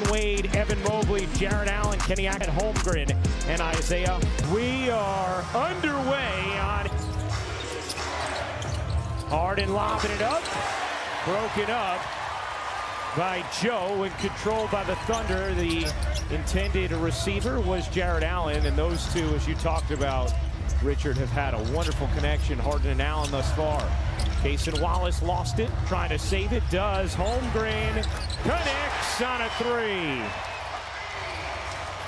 Wade, Evan Mobley, Jared Allen, Kenny Ackett, Holmgren, and Isaiah. We are underway on Harden lobbing it up, broken up by Joe and controlled by the Thunder. The intended receiver was Jared Allen, and those two, as you talked about, Richard, have had a wonderful connection, Harden and Allen thus far. Cason Wallace lost it, trying to save it, does. Holmgren connects on a three.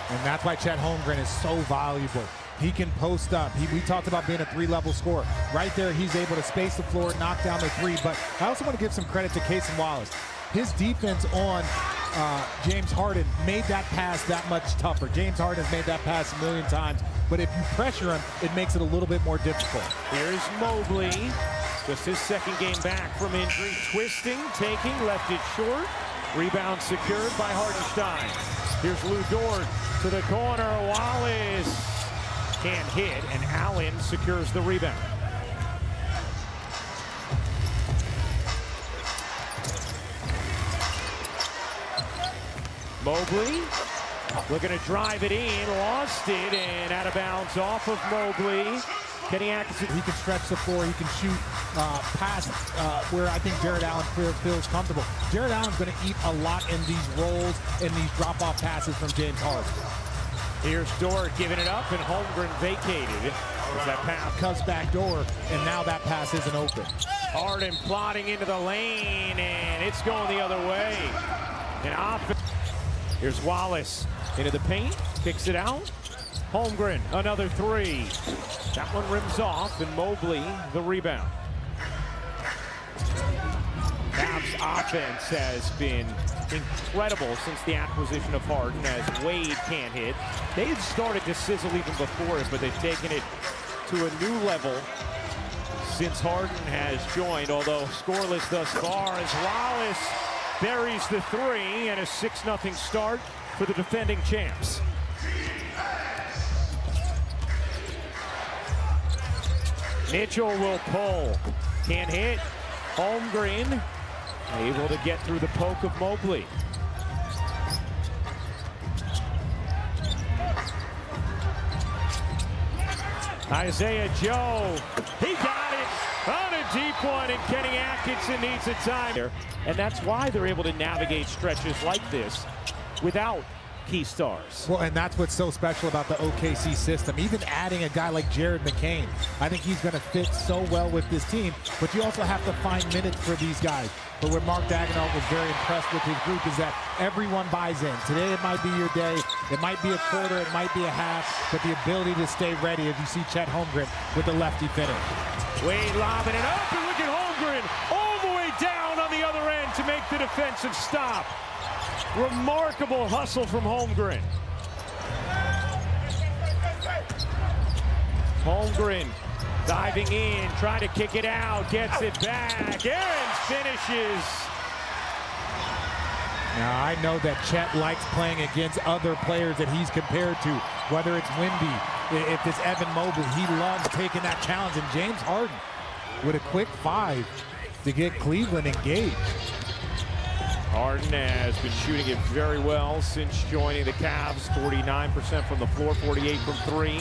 And that's why Chet Holmgren is so valuable. He can post up. We talked about being a three-level scorer. Right there, he's able to space the floor, knock down the three. But I also want to give some credit to Cason Wallace. His defense on James Harden made that pass that much tougher. James Harden has made that pass a million times, but if you pressure him, it makes it a little bit more difficult. Here's Mobley, just his second game back from injury, twisting, taking, left it short. Rebound secured by Hartenstein. Here's Lou Dort to the corner. Wallace can't hit, and Allen secures the rebound. Mobley looking to drive it in, lost it, and out of bounds off of Mobley. Kenny Ackett. He can stretch the floor, he can shoot past where I think Jared Allen feels comfortable. Jared Allen's going to eat a lot in these rolls and these drop-off passes from James Harden. Here's Dort giving it up, and Holmgren vacated. As that pass comes back door, and now that pass isn't open. Harden plotting into the lane, and it's going the other way. And offense. Here's Wallace into the paint, kicks it out. Holmgren, another three. That one rims off, and Mobley the rebound. Cavs offense has been incredible since the acquisition of Harden, as Wade can't hit. They had started to sizzle even before it, but they've taken it to a new level since Harden has joined, although scoreless thus far, as Wallace buries the three, and a 6-0 start for the defending champs. Mitchell will pull, can't hit. Holmgren able to get through the poke of Mobley. Isaiah Joe, he got it on a deep one, and Kenny Atkinson needs a time here. And that's why they're able to navigate stretches like this without key stars. Well, and that's what's so special about the OKC system. Even adding a guy like Jared McCain, I think he's going to fit so well with this team, but you also have to find minutes for these guys. But where Mark Daigneault was very impressed with his group is that everyone buys in. Today it might be your day, it might be a quarter, it might be a half, but the ability to stay ready as you see Chet Holmgren with the lefty finish. Wade lobbing it up, and look at Holmgren all the way down on the other end to make the defensive stop. Remarkable hustle from Holmgren. Holmgren diving in, trying to kick it out, gets it back, and finishes. Now, I know that Chet likes playing against other players that he's compared to, whether it's Wemby, if it's Evan Mobley. He loves taking that challenge, and James Harden with a quick 5 to get Cleveland engaged. Harden has been shooting it very well since joining the Cavs. 49% from the floor, 48 from three.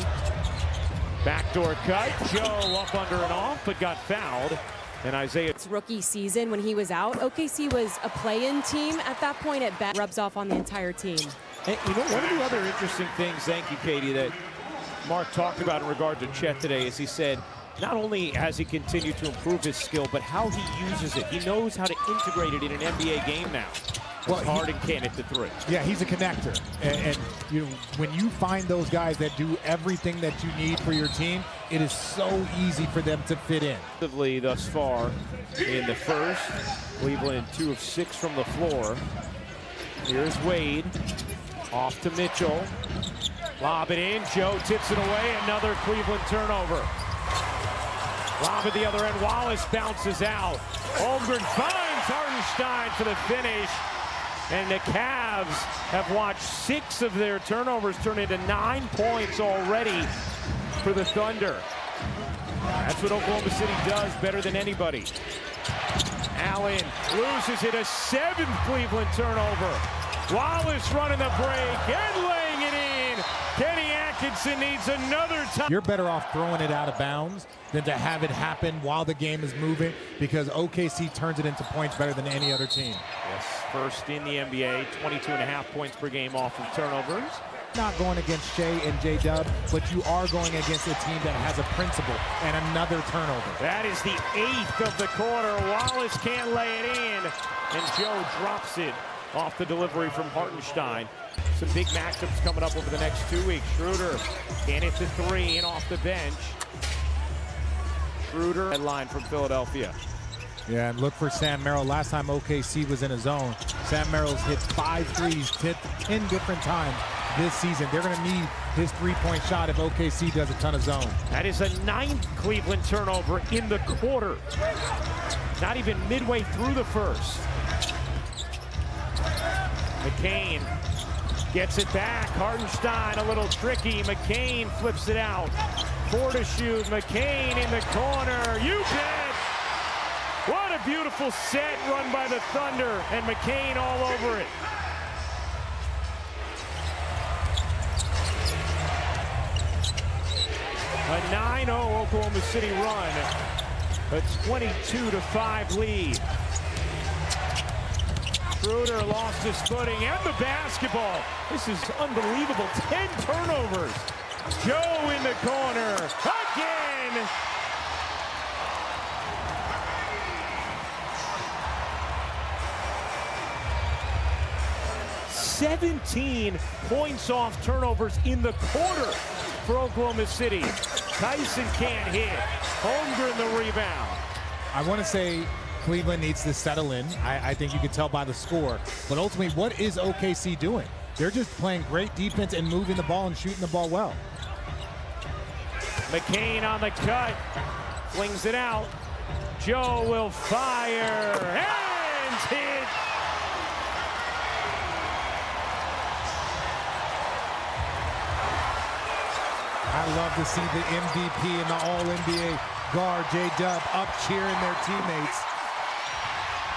Backdoor cut, Joe up under and off, but got fouled. And Isaiah. It's rookie season when he was out. OKC was a play-in team at that point. It rubs off on the entire team. And you know, one of the other interesting things, thank you, Katie, that Mark talked about in regard to Chet today is he said, not only has he continued to improve his skill, but how he uses it. He knows how to integrate it in an NBA game now. Well, Harden can't hit the three. Yeah, he's a connector. And you know, when you find those guys that do everything that you need for your team, it is so easy for them to fit in. Thus far in the first, Cleveland 2 of 6 from the floor. Here's Wade, off to Mitchell. Lob it in, Joe tips it away, another Cleveland turnover. Lob at the other end, Wallace bounces out. Holmgren finds Hartenstein for the finish. And the Cavs have watched 6 of their turnovers turn into 9 points already for the Thunder. That's what Oklahoma City does better than anybody. Allen loses it, a 7th Cleveland turnover. Wallace running the break and laying it in. Kenny Atkinson needs another time. You're better off throwing it out of bounds than to have it happen while the game is moving, because OKC turns it into points better than any other team. Yes, first in the NBA, 22.5 points per game off of turnovers. Not going against Shea and J-Dub, but you are going against a team that has a principle and another turnover. That is the 8th of the quarter. Wallace can't lay it in, and Joe drops it off the delivery from Hartenstein. Some big matchups coming up over the next 2 weeks. Schroeder can't hit the three and off the bench. Schroeder headline from Philadelphia. Yeah, and look for Sam Merrill. Last time OKC was in a zone, Sam Merrill's hit 5 threes 10 different times this season. They're going to need his three-point shot if OKC does a ton of zone. That is a 9th Cleveland turnover in the quarter. Not even midway through the first. McCain gets it back. Hartenstein a little tricky. McCain flips it out. 4 to shoot. McCain in the corner. You bet. What a beautiful set run by the Thunder, and McCain all over it. A 9-0 Oklahoma City run. A 22-5 lead. Schroeder lost his footing and the basketball. This is unbelievable. 10 turnovers. Joe in the corner again. "17 points off turnovers in the quarter for Oklahoma City. Tyson can't hit. Holmgren the rebound. I want to say Cleveland needs to settle in. I think you can tell by the score. But ultimately, what is OKC doing? They're just playing great defense and moving the ball and shooting the ball well. McCain on the cut. Flings it out. Joe will fire. And hit. I love to see the MVP and the All-NBA guard, J-Dub, up cheering their teammates.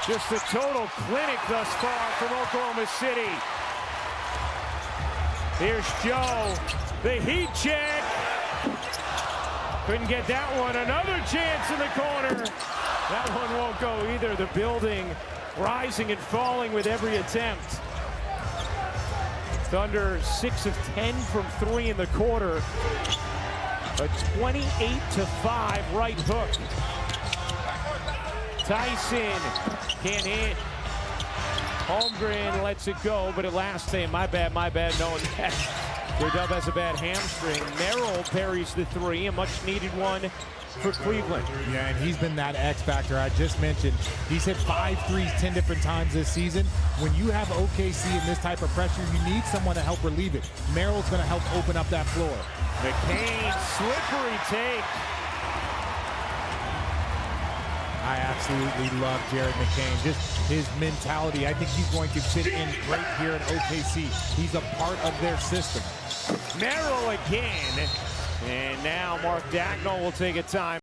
Just a total clinic thus far from Oklahoma City. Here's Joe, the heat check. Couldn't get that one. Another chance in the corner. That one won't go either. The building rising and falling with every attempt. Thunder 6 of 10 from 3 in the quarter. A 28-5 right hook. Tyson can't hit. Holmgren lets it go, but it lasts him. My bad, knowing that. J-Dub has a bad hamstring. Merrill parries the three, a much-needed one for Cleveland. Yeah, and he's been that X factor I just mentioned. He's hit 5 threes 10 different times this season. When you have OKC in this type of pressure, you need someone to help relieve it. Merrill's going to help open up that floor. McCain, slippery take. I absolutely love Jared McCain. Just his mentality. I think he's going to fit in great here in OKC. He's a part of their system. Merrill again. And now Mark Dagnall will take a time.